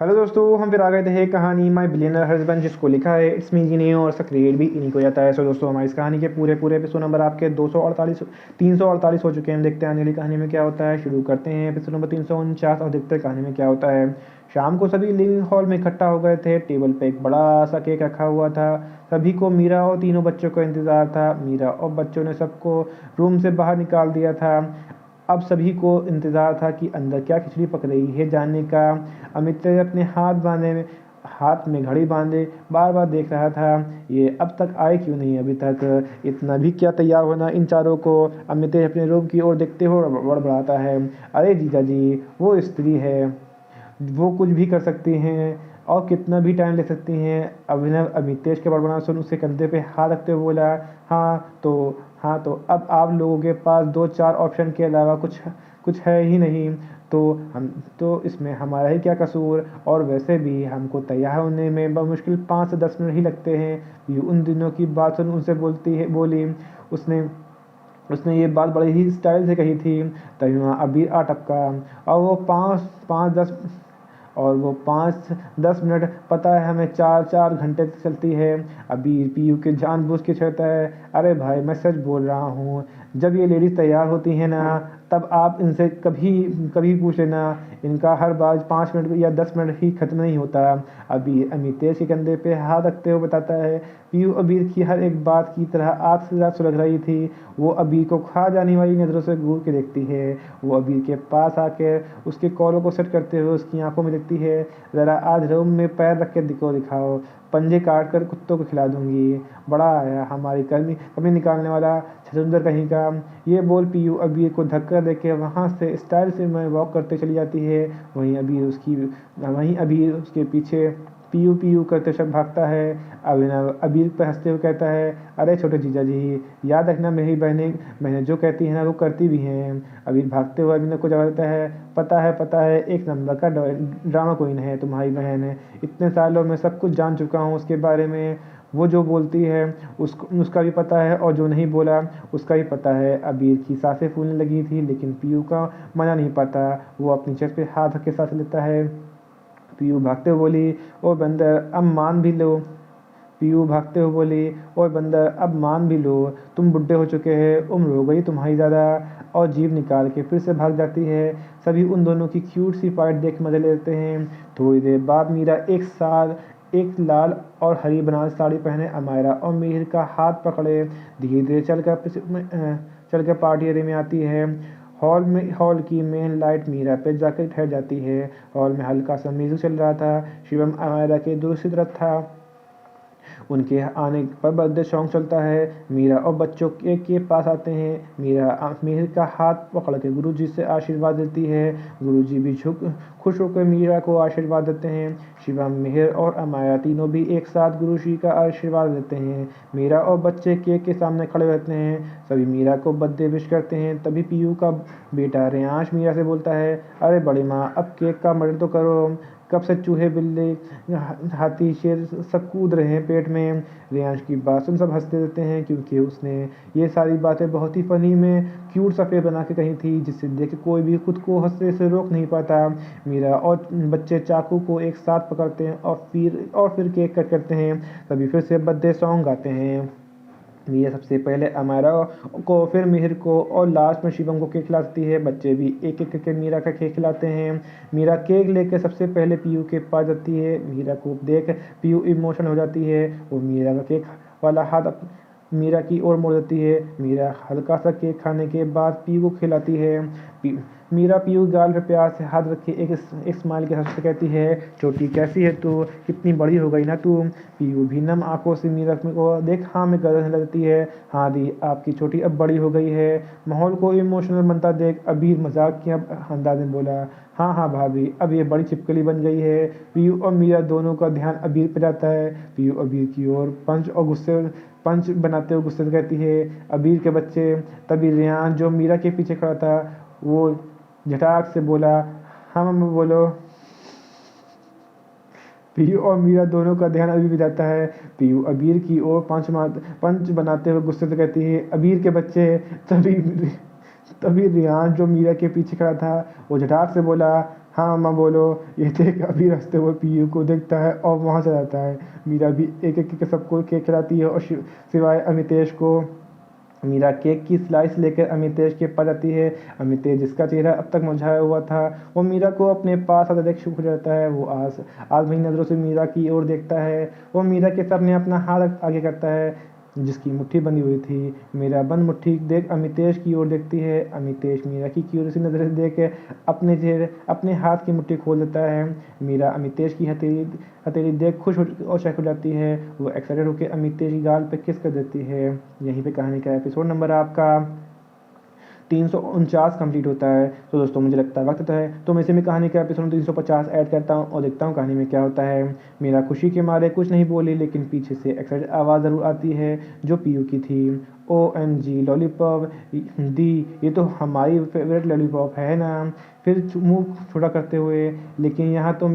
Hello दोस्तों, हम फिर आ गए थे कहानी माय बिलियनर हस्बैंड, जिसको लिखा है इट्स मी जिने और इसका क्रिएट भी इन्हीं को जाता है। सो दोस्तों, हमारी इस कहानी के पूरे पूरे एपिसोड नंबर आपके 248 348 हो चुके हैं। हम देखते हैं अगली कहानी में क्या होता है। शुरू करते हैं एपिसोड नंबर 349 और देखते हैं कहानी में क्या होता है। शाम को सभी लिविंग हॉल में इकट्ठा हो गए थे। टेबल पे एक बड़ा सा केक रखा हुआ था। सभी को मीरा और तीनों बच्चों का इंतज़ार था। मीरा और बच्चों ने सबको रूम से बाहर निकाल दिया था। अब सभी को इंतज़ार था कि अंदर क्या खिचड़ी पक रही है जानने का। अमित अपने हाथ में घड़ी बांधे बार बार देख रहा था, ये अब तक आए क्यों नहीं अभी तक। इतना भी क्या तैयार होना इन चारों को। अमित अपने रूम की ओर देखते हुए बड़बड़ाता है, अरे जीजा जी, वो स्त्री है, वो कुछ भी कर सकती हैं और कितना भी टाइम ले सकती हैं। अभिनव अमितेश के बड़बड़ा सुन उसके कंधे पे हाथ रखते हुए बोला, हाँ तो अब आप लोगों के पास दो चार ऑप्शन के अलावा कुछ कुछ है ही नहीं। तो हम तो इसमें हमारा ही क्या कसूर। और वैसे भी हमको तैयार होने में बमुश्किल 5 से 10 मिनट ही लगते हैं। ये उन दिनों की बात सुन उनसे बोली। उसने उसने ये बात बड़े ही स्टाइल से कही थी। तभी वहाँ अबीर आ टपका। और वो वो 5-10 मिनट पता है हमें 4-4 घंटे तक चलती है। अबीर पीयू के जानबूझ के छेड़ता है, अरे भाई मैं सच बोल रहा हूँ। जब ये लेडीज़ तैयार होती हैं ना, तब आप इनसे कभी कभी पूछ लेना, इनका हर बार 5 मिनट या 10 मिनट ही खत्म नहीं होता। अबीर अमितेश के कंधे पे हाथ रखते हुए बताता है। पीयू अबीर की हर एक बात की तरह आग से ज़्यादा सुलग रही थी। वो अबीर को खा जाने वाली नज़रों से घूर के देखती है। वो अबीर के पास आकर उसके कॉलों को सेट करते हुए उसकी आंखों में देखती है, ज़रा आज रूम में पैर रख के दिखाओ, पंजे काट कर कुत्तों को खिला दूंगी। बड़ा आया हमारी कमी निकालने वाला छछूंदर कहीं का। ये बोल पीयू अबीर को धक्का देके वहाँ से स्टाइल से मैं वॉक करते चली जाती है। वहीं अबीर उसके पीछे पीयू पीयू करते शब्द भागता है। अभिनव अबीर पर हंसते हुए कहता है, अरे छोटे जीजा जी, याद रखना मेरी बहनें जो कहती हैं ना वो करती भी हैं। अबीर भागते हुए अभिनव को जवाब देता है, पता है, एक नंबर का ड्रामा क्वीन है तुम्हारी बहन है। इतने सालों में सब कुछ जान चुका हूँ उसके बारे में। वो जो बोलती है उसका भी पता है और जो नहीं बोला उसका भी पता है। अबीर की सांसें फूलने लगी थी, लेकिन पीयू का मना नहीं पाता। वो अपनी चेस्ट पे हाथ रख के सांस लेता है। पीयू भागते हुए बोली, ओ बंदर अब मान भी लो। पीयू भागते हुए बोली, ओए बंदर अब मान भी लो, तुम बुढ़े हो चुके हैं, उम्र हो गई तुम्हारी ज़्यादा। और जीभ निकाल के फिर से भाग जाती है। सभी उन दोनों की क्यूट सी फाइट देख मजे लेते हैं। थोड़ी देर बाद मीरा एक लाल और हरी बनारसी साड़ी पहने अमायरा और मिहिर का हाथ पकड़े धीरे धीरे चल कर पार्टी एरिया में आती है। हॉल की मेन लाइट मीरा पे जाकर ठहर जाती है। हॉल में हल्का सा म्यूजिक चल रहा था। शिवम अमायरा के दूसरी तरफ था। उनके आने पर बर्थडे सॉन्ग चलता है। मीरा और बच्चों के पास आते हैं। मीरा मिहिर का हाथ पकड़ के गुरुजी से आशीर्वाद देती है। गुरुजी भी खुश होकर मीरा को आशीर्वाद देते हैं। शिवम, मिहिर और अमाया तीनों भी एक साथ गुरुजी का आशीर्वाद लेते हैं। मीरा और बच्चे केक के सामने खड़े रहते हैं। सभी मीरा को बर्थडे विश करते हैं। तभी पीयू का बेटा रेयांश मीरा से बोलता है, अरे बड़ी माँ, अब केक का मर्डर तो करो। कब से चूहे बिल्ली हाथी शेर सब कूद रहे हैं पेट में। रियांश की बात सुन सब हंसते रहते हैं, क्योंकि उसने ये सारी बातें बहुत ही फनी में क्यूट सा फेस बना के कही थी, जिससे देख के कोई भी खुद को हंसने से रोक नहीं पाता। मीरा और बच्चे चाकू को एक साथ पकड़ते हैं और फिर केक कट करते हैं। तभी फिर से बर्थडे सॉन्ग गाते हैं। मीरा सबसे पहले अमायरा को, फिर मिहिर को और लास्ट में शिवम को केक खिलाती है। बच्चे भी एक एक करके मीरा का केक खिलाते हैं। मीरा केक लेकर सबसे पहले पीयू के पास जाती है। मीरा को देख पीयू इमोशनल हो जाती है। वो मीरा का केक वाला हाथ मीरा की ओर मोड़ देती है। मीरा हल्का सा केक खाने के बाद पीयू को खिलाती है। मीरा पीयू गाल पे प्यार से हाथ रखे एक स्माइल के साथ कहती है, छोटी कैसी है तू, कितनी बड़ी हो गई ना तू। पीयू भी नम आंखों से मीरा को देख हाँ में गरजने लगती है। हाँ दी, आपकी छोटी अब बड़ी हो गई है। माहौल को इमोशनल बनता देख अबीर मजाक किया अंदाज में बोला, हाँ भाभी, अब ये बड़ी छिपकली बन गई है। पीयू और मीरा दोनों का ध्यान अबीर पर जाता है। पीयू अबीर की ओर पंच बनाते हुए गुस्से से कहती है, अबीर के बच्चे। तभी रेयान जो मीरा के पीछे खड़ा था वो झटाक से बोला, हाँ मम्मा बोलो। पीयू और मीरा दोनों का ध्यान अभी भी जाता है। पीयू अबीर की ओर पंच बनाते हुए गुस्से से कहती है, अबीर के बच्चे। तभी तभी रियान जो मीरा के पीछे खड़ा था वो झटाक से बोला, हाँ माँ बोलो। ये देख अभी रास्ते वो पीयू को देखता है और वहाँ चला जाता है। मीरा भी एक एक करके सबको केक खिलाती है और सिवाय अमितेश को। मीरा केक की स्लाइस लेकर अमितेश के पास जाती है। अमितेश जिसका चेहरा अब तक मुरझाया हुआ था वो मीरा को अपने पास आते देख शुक्र जाता है। वो आज आज वही नज़रों से मीरा की ओर देखता है। वो मीरा के सामने अपना हाथ आगे करता है जिसकी मुट्ठी बंधी हुई थी। मीरा बंद मुट्ठी देख अमितेश की ओर देखती है। अमितेश मीरा की क्यूरियस नज़र से देख अपने हाथ की मुट्ठी खोल देता है। मीरा अमितेश की हथेली हथेली देख खुश और शक हो जाती है। वो एक्साइटेड होकर अमितेश की गाल पे किस कर देती है। यहीं पे कहानी का एपिसोड नंबर आपका 349 कंप्लीट होता है। तो दोस्तों मुझे लगता है वक्त है तो मैं इसे में कहानी का एपिसोड 350 ऐड करता हूँ और देखता हूँ कहानी में क्या होता है। मेरा खुशी के मारे कुछ नहीं बोली लेकिन पीछे से एक्साइटेड आवाज़ ज़रूर आती है जो पीयू की थी। OMG लॉलीपॉप दी, ये तो हमारी फेवरेट लॉलीपॉप है ना। फिर मुंह छोटा करते हुए लेकिन यहाँ तो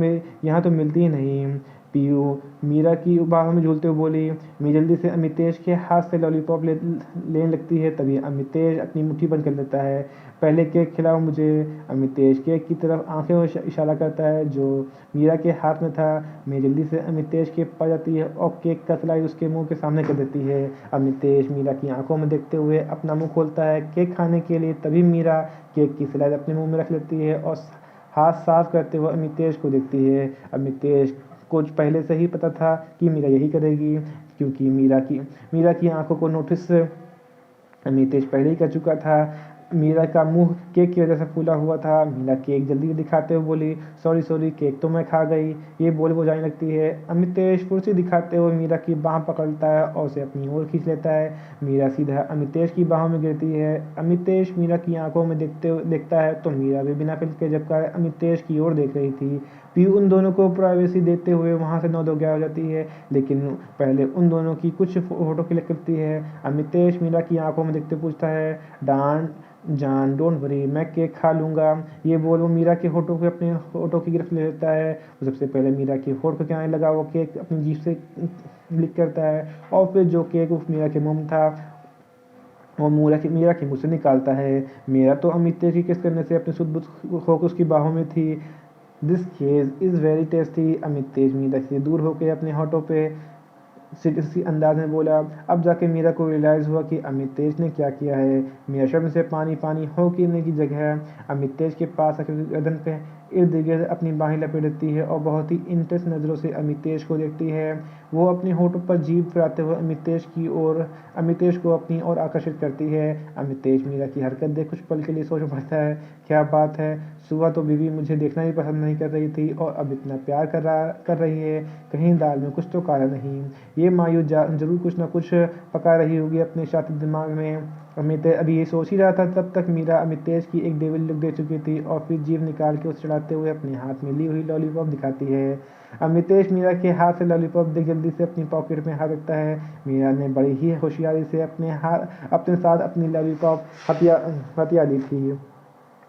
मिलती ही नहीं। पीयू मीरा की बाहों में झूलते हुए बोली। मैं जल्दी से अमितेश के हाथ से लॉलीपॉप लेने लगती है। तभी अमितेश अपनी मुट्ठी बंद कर लेता है। पहले केक खिलाओ मुझे। अमितेश केक की तरफ आंखें इशारा करता है जो मीरा के हाथ में था। मैं जल्दी से अमितेश के पास जाती है और केक का स्लाइस उसके मुंह के सामने कर देती है। अमितेश मीरा की आंखों में देखते हुए अपना मुंह खोलता है केक खाने के लिए। तभी मीरा केक की स्लाइस अपने मुंह में रख लेती है और हाथ साफ करते हुए अमितेश को देखती है। अमितेश को पहले से ही पता था कि मीरा यही करेगी क्योंकि मीरा की आंखों को नोटिस अमितेश पहले ही कर चुका था। मीरा का मुंह केक की वजह से फूला हुआ था। मीरा केक जल्दी दिखाते हुए बोली, सॉरी सॉरी केक तो मैं खा गई। ये बोल वो जाने लगती है। अमितेश फुर्ती दिखाते हुए मीरा की बाह पकड़ता है और उसे अपनी ओर खींच लेता है। मीरा सीधा अमितेश की बाहों में गिरती है। अमितेश मीरा की आंखों में देखता है तो मीरा भी बिना फिर के झपकाए अमितेश की ओर देख रही थी। पीयू उन दोनों को प्राइवेसी देते हुए वहाँ से 9-2-11 हो जाती है लेकिन पहले उन दोनों की कुछ फोटो क्लिक करती है। अमितेश मीरा की आंखों में देखते पूछता है, डांट जान डोंट वरी मैं केक खा लूँगा। ये बोल वो मीरा के होठों के अपने होठों की गिरफ्त ले लेता है। वो सबसे पहले मीरा के होठ पे आने लगा वो केक अपनी जीभ से लिक करता है और फिर जो केक उस मीरा के मुंह में था वो मीरा के मुंह से निकालता है। मीरा तो अमितेश की किस करने से अपने सुध बुध होकर उसकी बाहों में थी। This cake is very tasty. Amitesh Meera से दूर होकर अपने होठों पे सीरियसली अंदाज में बोला। अब जाके मीरा को रियलाइज़ हुआ कि अमितेश ने क्या किया है। मीरा शर्म से पानी पानी हो गिरने की जगह अमितेश के पास आकर गर्दन पे इर्द गिर्द अपनी बाहें लपेट देती है और बहुत ही इंटेंस नज़रों से अमितेश को देखती है। वो अपने होठों पर जीभ फैलाते हुए अमितेश को अपनी ओर आकर्षित करती है। अमितेश मीरा की हरकत देख कुछ पल के लिए सोच पड़ता है, क्या बात है, सुबह तो बीवी मुझे देखना ही पसंद नहीं कर रही थी और अब इतना प्यार कर रही है। कहीं दाल में कुछ तो काला नहीं। ये मायूस जरूर कुछ ना कुछ पका रही होगी अपने शातिर दिमाग में। अमितेश अभी ये सोच ही रहा था तब तक मीरा अमितेश की एक डेविल लुक दे चुकी थी और फिर जीभ निकाल के उसे चढ़ाते हुए अपने हाथ में ली हुई लॉलीपॉप दिखाती है। अमितेश मीरा के हाथ से लॉलीपॉप देख जल्दी से अपनी पॉकेट में हाथ रखता है। मीरा ने बड़ी ही होशियारी से अपने साथ अपनी लॉलीपॉप हथिया ली थी।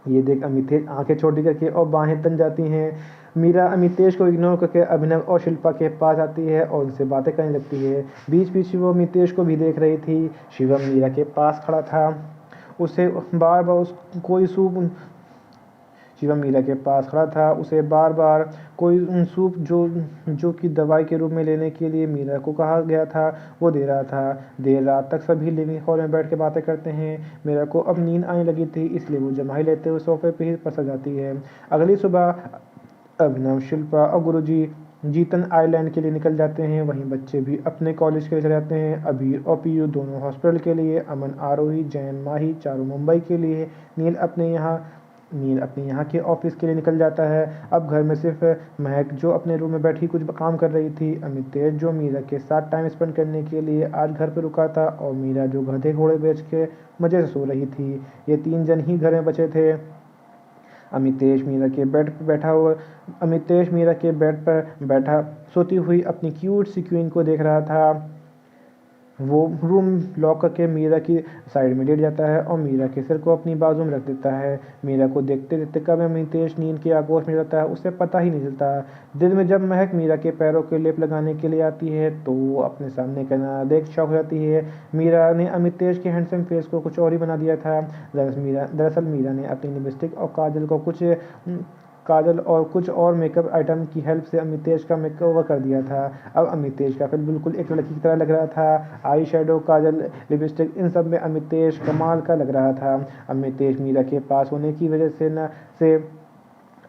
ये देख अमितेश आंखें छोटी करके और बाहें तन जाती हैं। मीरा अमितेश को इग्नोर करके अभिनव और शिल्पा के पास आती है और उनसे बातें करने लगती है। बीच बीच वो अमितेश को भी देख रही थी। शिवम मीरा के पास खड़ा था। उसे बार बार कोई सूप शिवम मीरा के पास खड़ा था। उसे बार बार कोई सूप जो कि दवाई के रूप में लेने के लिए मीरा को कहा गया था वो दे रहा था। देर रात तक सभी लिविंग हॉल में बैठ के बातें करते हैं। मीरा को अब नींद आने लगी थी इसलिए वो जमाई लेते हुए सोफे पे ही पसर जाती है। अगली सुबह अभिनव शिल्पा और गुरुजी जीतन आइलैंड के लिए निकल जाते हैं। वहीं बच्चे भी अपने कॉलेज के लिए चले जाते हैं। अभी और पीयू दोनों हॉस्पिटल के लिए, अमन आरोही जैन माही चारों मुंबई के लिए, नील अपने यहाँ के ऑफिस के लिए निकल जाता है। अब घर में सिर्फ महक जो अपने रूम में बैठी कुछ काम कर रही थी। अमितेश जो मीरा के साथ टाइम स्पेंड करने के लिए आज घर पर रुका था और मीरा जो गधे घोड़े बेच के मज़े से सो रही थी। ये 3 जन ही घर में बचे थे। अमितेश मीरा के बेड पर बैठा सोती हुई अपनी क्यूट सी क्वीन को देख रहा था। वो रूम लॉक करके मीरा की साइड में लेट जाता है और मीरा के सिर को अपनी बाजू में रख देता है। मीरा को देखते देखते कब अमितेश नींद के आगोश में जाता है उसे पता ही नहीं चलता। दिन में जब महक मीरा के पैरों के लेप लगाने के लिए आती है तो वो अपने सामने का नजारा देख शौक हो जाती है। मीरा ने अमितेश के हैंडसम फेस को कुछ और ही बना दिया था। दरअसल मीरा ने अपनी लिपस्टिक और काजल को कुछ काजल और कुछ और मेकअप आइटम की हेल्प से अमितेश का मेकओवर कर दिया था। अब अमितेश का फिर बिल्कुल एक लड़की की तरह लग रहा था। आई शेडो, काजल, लिपस्टिक, इन सब में अमितेश कमाल का लग रहा था। अमितेश मीरा के पास होने की वजह से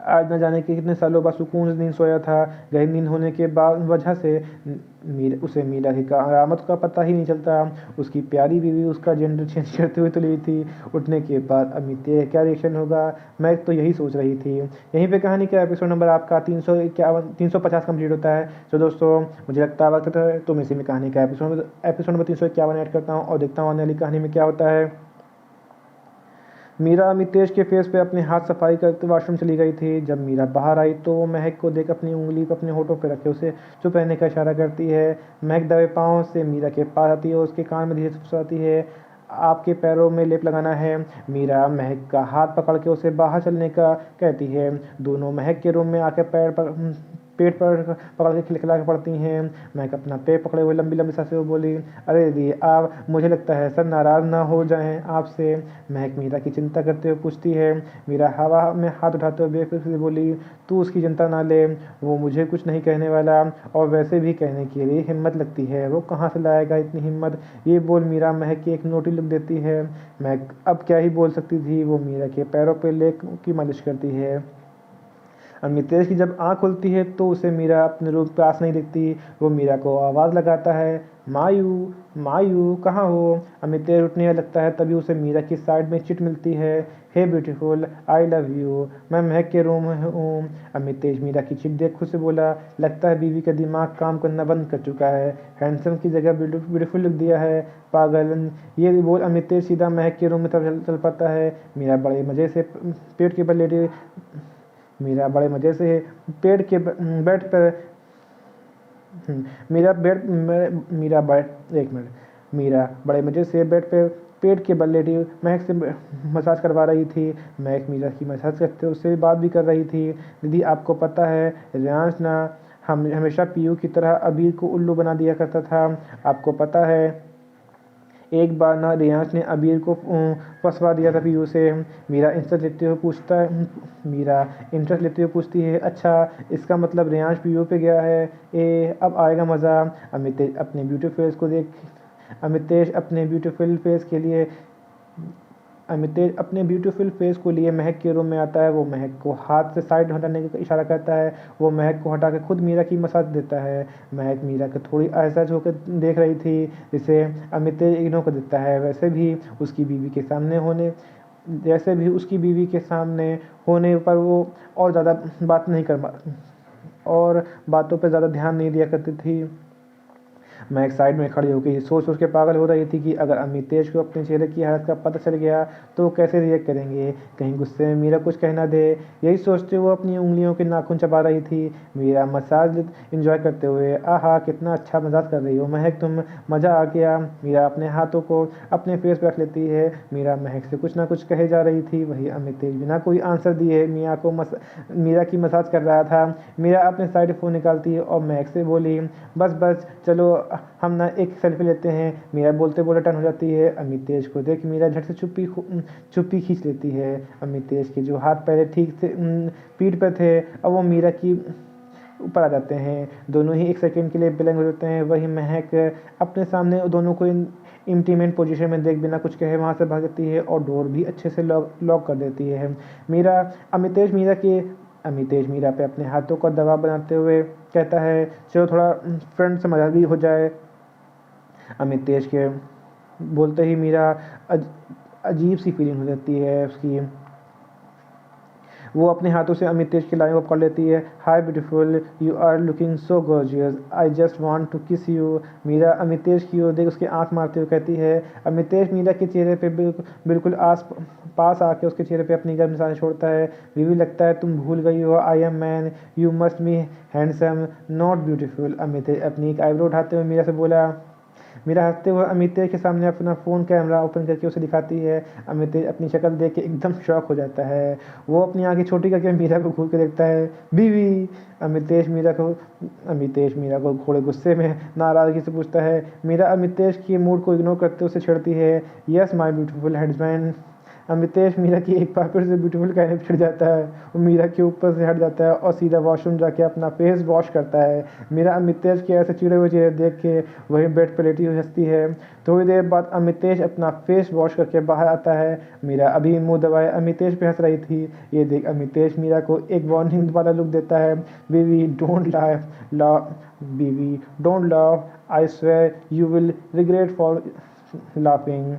आज न जाने कि कितने सालों बाद सुकून से नींद सोया था। गहरी नींद होने के बाद वजह से उसे मीरा की करामत का पता ही नहीं चलता। उसकी प्यारी बीवी उसका जेंडर चेंज करते हुए तो ली थी। उठने के बाद अमितेश क्या रिएक्शन होगा, मैं तो यही सोच रही थी। यहीं पे कहानी का एपिसोड नंबर आपका 350 कंप्लीट होता है। तो दोस्तों मुझे लगता है वक्त है तो मैं इसी में कहानी का एपिसोड नंबर 351 ऐड करता हूँ और देखता हूँ आने वाली कहानी में क्या होता है। मीरा अमितेश के फेस पे अपने हाथ सफाई करते वॉशरूम चली गई थी। जब मीरा बाहर आई तो वो महक को देख अपनी उंगली पर अपने होठों पर रखे उसे चुप रहने का इशारा करती है। महक दबे पाँव से मीरा के पास आती है और उसके कान में धीरे से फुसलाती है, आपके पैरों में लेप लगाना है। मीरा महक का हाथ पकड़ के उसे बाहर चलने का कहती है। दोनों महक के रूम में आकर पेट पर पकड़ के खिलखिला के पड़ती हैं। महक अपना पेट पकड़े हुए लंबी लंबी सांसें बोली, अरे दीदी आप, मुझे लगता है सर नाराज़ ना हो जाएं आपसे। महक मीरा की चिंता करते हुए पूछती है। मीरा हवा में हाथ उठाते हुए बेफिक्र से बोली, तू उसकी चिंता ना ले, वो मुझे कुछ नहीं कहने वाला, और वैसे भी कहने के लिए हिम्मत लगती है, वो कहाँ से लाएगा इतनी हिम्मत। ये बोल मीरा महक की एक नोटी लुक देती है। महक अब क्या ही बोल सकती थी। वो मीरा के पैरों पर लेक की मालिश करती है। अमितेश की जब आँख खुलती है तो उसे मीरा अपने रूम पास नहीं दिखती। वो मीरा को आवाज़ लगाता है, मायू मायू कहाँ हो। अमितेश उठने लगता है, तभी उसे मीरा की साइड में चिट मिलती है। Hey beautiful, I love you, मैं महक के रूम में हूँ। अमितेश मीरा की चिट देख खुद से बोला, लगता है बीवी का दिमाग काम करना बंद कर चुका है, हैंडसम की जगह ब्यूटीफुल लिख दिया है, पागल। ये बोल अमितेश सीधा महक के रूम में तरफ चल पाता है। मीरा बड़े मज़े से पेट के बल लेटी मीरा बड़े मज़े से पेड़ के बेड पर मीरा बेड मीरा बेड एक मिनट मीरा बड़े मज़े से बेड पे पेट के बल लेटी महक से मसाज करवा रही थी। महक मीरा की मसाज करते उससे बात भी कर रही थी। दीदी आपको पता है रियांश ना हमेशा पीयू की तरह अबीर को उल्लू बना दिया करता था। आपको पता है एक बार ना रियांश ने अबीर को फंसवा दिया था पीयू से। मीरा इंटरेस्ट लेते हुए पूछती है, अच्छा इसका मतलब रियांश पीयू पे गया है, अब आएगा मज़ा। अमितेश अपने ब्यूटीफुल फेस के लिए अमितेश अपने ब्यूटीफुल फेस को लिए महक के रूम में आता है। वो महक को हाथ से साइड हटाने का इशारा करता है। वो महक को हटा के खुद मीरा की मसाज देता है। महक मीरा को थोड़ी असहज होकर देख रही थी, जिसे अमितेश इग्नोर कर देता है। वैसे भी उसकी बीवी के सामने होने पर वो और ज़्यादा बात नहीं कर और बातों पर ज़्यादा ध्यान नहीं दिया करती थी। मैं एक साइड में खड़ी होकर सोच के पागल हो रही थी कि अगर अमितेश को अपने चेहरे की हालत का पता चल गया तो वो कैसे रिएक्ट करेंगे, कहीं गुस्से में मीरा कुछ कहना दे। यही सोचते वो अपनी उंगलियों के नाखून चबा रही थी। मीरा मसाज इंजॉय करते हुए, आहा कितना अच्छा मसाज कर रही हो महक तुम, मज़ा आ गया। मीरा अपने हाथों को अपने फेस पर रख लेती है। मीरा महक से कुछ ना कुछ कहे जा रही थी। वही अमितेश बिना कोई आंसर दिए मीरा की मसाज कर रहा था। मीरा अपने साइड फ़ोन निकालती है और महक से बोली, बस बस चलो हम ना एक सेल्फी लेते हैं। मीरा बोलते बोले टर्न हो जाती है। अमितेश को देख मीरा झट से चुप्पी खींच लेती है। अमितेश के जो हाथ पहले ठीक से पीठ पर थे, अब वो मीरा की ऊपर आ जाते हैं। दोनों ही एक सेकंड के लिए ब्लैंक हो जाते हैं। वही महक अपने सामने दोनों को इंटीमेट पोजीशन में देख बिना कुछ कहे वहाँ से भाग जाती है और डोर भी अच्छे से लॉक कर देती है। अमितेश मीरा पे अपने हाथों का दबाव बनाते हुए कहता है, चलो थोड़ा फ्रेंड से मजा भी हो जाए। अमितेश के बोलते ही मीरा अजीब सी फीलिंग हो जाती है उसकी। वो अपने हाथों से अमितेश की लाइन को पकड़ लेती है। Hi beautiful, you are looking so gorgeous, I just want to kiss you. Meera Amitesh की ओर देख उसकी आंख मारते हुए कहती है। अमितेश मीरा के चेहरे पे बिल्कुल पास आके उसके चेहरे पे अपनी गर्म निशानी छोड़ता है। बीवी लगता है तुम भूल गई हो, I am man, you must be handsome not beautiful. Amitesh अपनी एक आईब्रो उठाते हुए मीरा से बोला। मीरा हंसते हुए अमितेश के सामने अपना फ़ोन कैमरा ओपन करके उसे दिखाती है। अमितेश अपनी शक्ल देख के एकदम शॉक हो जाता है। वो अपनी आंखें छोटी करके मीरा को घूर के देखता है। बीवी। अमितेश मीरा को थोड़े गुस्से में नाराज़गी से पूछता है। मीरा अमितेश के मूड को इग्नोर करते उसे छेड़ती है। Yes my beautiful Amitesh Meera की एक बार फिर से ब्यूटीफुल कहने पे चिढ़ जाता है। वो मीरा के ऊपर से हट जाता है और सीधा वॉशरूम जाके अपना फेस वॉश करता है। मीरा अमितेश के ऐसे चिड़े हुए चेहरे देख के वहीं बेड पर लेटी हुई हंसती है। थोड़ी देर बाद अमितेश अपना फेस वॉश करके बाहर आता है। मीरा अभी मुंह दबाए अमितेश पे हंस रही थी। ये देख अमितेश मीरा को एक वार्निंग वाला लुक देता है। Baby don't laugh, baby don't laugh, I swear you will regret for laughing.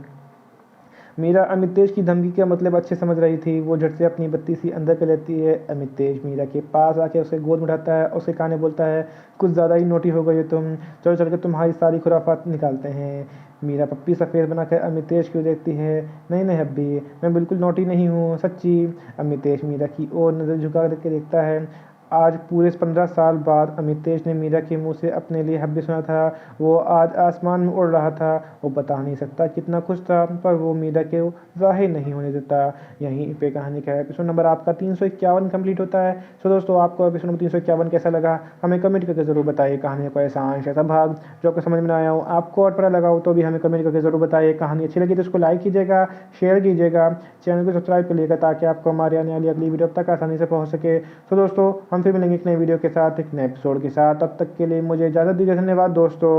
Meera Amitesh की धमकी का मतलब अच्छे समझ रही थी। वो झट से अपनी बत्ती सी अंदर कर लेती है। अमितेश मीरा के पास आके उसे गोद में उठाता है और उसके कान में बोलता है, कुछ ज़्यादा ही नोटी हो गई हो तुम, चलो चल के तुम्हारी सारी खुराफात निकालते हैं। मीरा पप्पी सफ़ेद बनाकर अमितेश को देखती है। नहीं नहीं हब्बी, मैं बिल्कुल नोटी नहीं हूँ, सच्ची। अमितेश मीरा की ओर नज़र झुका के देखता है। आज पूरे 15 साल बाद अमितेश ने मीरा के मुंह से अपने लिए हब्बी सुना था। वो आज आसमान में उड़ रहा था। वो बता नहीं सकता कितना खुश था, पर वो मीरा के ज़ाहिर नहीं होने देता। यहीं पे कहानी का एपिसोड नंबर आपका 351 कंप्लीट होता है। सो दोस्तों, आपको एपिसोड नंबर 351 कैसा लगा हमें कमेंट करके ज़रूर बताइए। कहानी का ऐसा अंश ऐसा भाग जो आपको समझ में आया हो, आपको और पता लगा हो, तो भी हमें कमेंट करके ज़रूर बताइए। कहानी अच्छी लगी तो इसको लाइक कीजिएगा, शेयर कीजिएगा, चैनल को सब्सक्राइब करिएगा ताकि आपको हमारी आने वाली अगली वीडियो तक आसानी से पहुँच सके। तो दोस्तों, हम फिर मिलेंगे एक नए वीडियो के साथ, एक नए एपिसोड के साथ। तब तक के लिए मुझे इजाज़त दीजिए। धन्यवाद दोस्तों।